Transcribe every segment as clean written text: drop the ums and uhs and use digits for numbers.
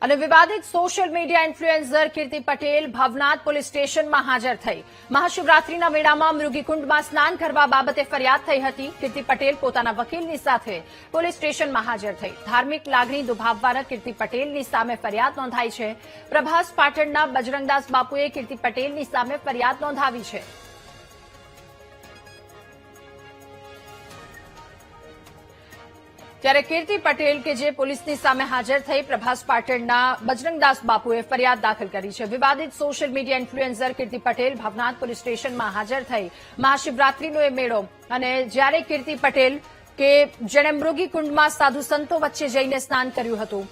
અને વિવાદિત social media influencer કીર્તિ Patel Bhavnath police સ્ટેશનમાં હાજર થઈ મહાશિવરાત્રીના મેળામાં મૃગીકુંડમાં સ્નાન કરવા બાબતે ફરિયાદ થઈ હતી। કીર્તિ પટેલ પોતાના વકીલની સાથે પોલીસ સ્ટેશનમાં હાજર થઈ ધાર્મિક લાગણી દુભાવવાના કીર્તિ પટેલની સામે ફરિયાદ નોંધાઈ છે। પ્રભાસ પાટણના બજરંગદાસ બાપુએ કીર્તિ પટેલની સામે ફરિયાદ નોંધાવી છે। ત્યારે કીર્તિ પટેલ કે જે પોલીસની સામે હાજર થઈ પ્રભાસ પાટણના બજરંગદાસ બાપુએ ફરિયાદ દાખલ કરી છે। વિવાદિત સોશિયલ મીડિયા ઇન્ફ્લુએન્સર કીર્તિ પટેલ ભવનાથ પોલીસ સ્ટેશનમાં હાજર થઈ મહાશિવરાત્રીનો એ મેળો અને જ્યારે કીર્તિ પટેલ કે જેણે મૃગીકુંડમાં સાધુ સંતો વચ્ચે જઈને સ્નાન કર્યું હતું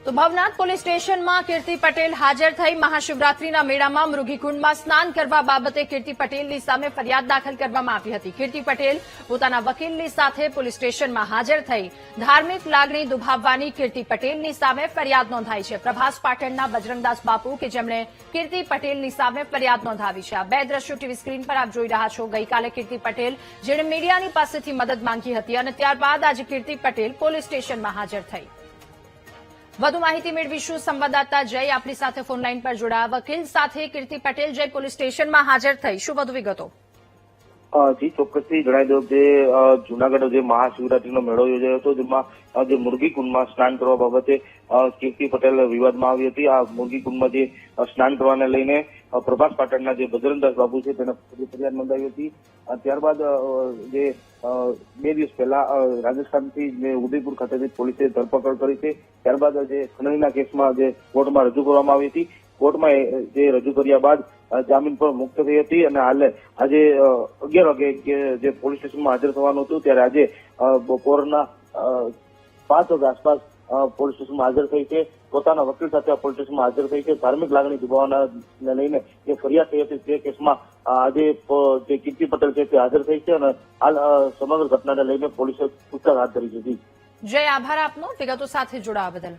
તો ભવનાથ પોલીસ સ્ટેશનમાં કીર્તિ પટેલ હાજર થઈ મહાશિવરાત્રીના મેળામાં મૃગીકુંડમાં સ્નાન કરવા બાબતે કીર્તિ પટેલની સામે ફરિયાદ દાખલ કરવામાં આવી હતી। કીર્તિ પટેલ પોતાના વકીલની સાથે પોલીસ સ્ટેશનમાં હાજર થઈ ધાર્મિક લાગણી દુભાવવાની કીર્તિ પટેલની સામે ફરિયાદ નોંધાઈ છે। પ્રભાસ પાટણના બજરંગદાસ બાપુ કે જેમણે કીર્તિ પટેલની સામે ફરિયાદ નોંધાવી છે। આ બે દ્રશ્યો ટીવી સ્ક્રીન પર આપ જોઈ રહ્યા છો। ગઈકાલે કીર્તિ પટેલ જેણે મીડિયાની પાસેથી મદદ માંગી હતી અને ત્યારબાદ આજે કીર્તિ પટેલ પોલીસ સ્ટેશનમાં હાજર થઈ। વધુ માહિતી મેળવીશું સંવાદદાતા જય આપણી સાથે ફોનલાઈન પર જોડાયા વકીલ સાથે કીર્તિ પટેલ જય પોલીસ સ્ટેશનમાં હાજર થઈ શું વધુ વિગતો? જી ચોક્કસથી જણાવી દઉં કે જૂનાગઢ જે મહાશિવરાત્રીનો મેળો યોજાયો હતો જેમાં જે મુરગીકુંડમાં સ્નાન કરવા બાબતે કીર્તિ પટેલ વિવાદમાં આવી હતી। આ મુરગીકુંડમાં જે સ્નાન કરવાને લઈને પ્રભાસ પાટણના જે બજરંગદાસ બાપુ છે તેને ફરિયાદ નોંધાવી હતી। ત્યારબાદ જે 2 દિવસ પહેલા રાજસ્થાનથી જે ઉદયપુર ખાતેથી પોલીસે ધરપકડ કરી છે। ત્યારબાદ જે ખંડણીના કેસમાં જે કોર્ટમાં રજૂ કરવામાં આવી હતી। કોર્ટમાં જે રજૂ કર્યા બાદ જામીન પર મુક્ત થઈ હતી અને હાલ આજે 11 વાગે જે પોલીસ સ્ટેશનમાં હાજર થવાનું હતું ત્યારે આજે બપોરના 5 વાગ્યા આસપાસ પોલીસ સ્ટેશનમાં હાજર થઈ છે। પોતાના વકીલ સાથે પોલીસ સ્ટેશનમાં હાજર થઈ છે। ધાર્મિક લાગણી દુભાવવાને લઈને જે ફરિયાદ થઈ હતી તે કેસમાં આજે જે કીર્તિ પટેલ છે તે હાજર થઈ છે અને હાલ સમગ્ર ઘટનાને લઈને પોલીસે પૂછતાછ હાથ ધરી છે। જય આભાર આપનો વિગતો સાથે જોડાવા બદલ।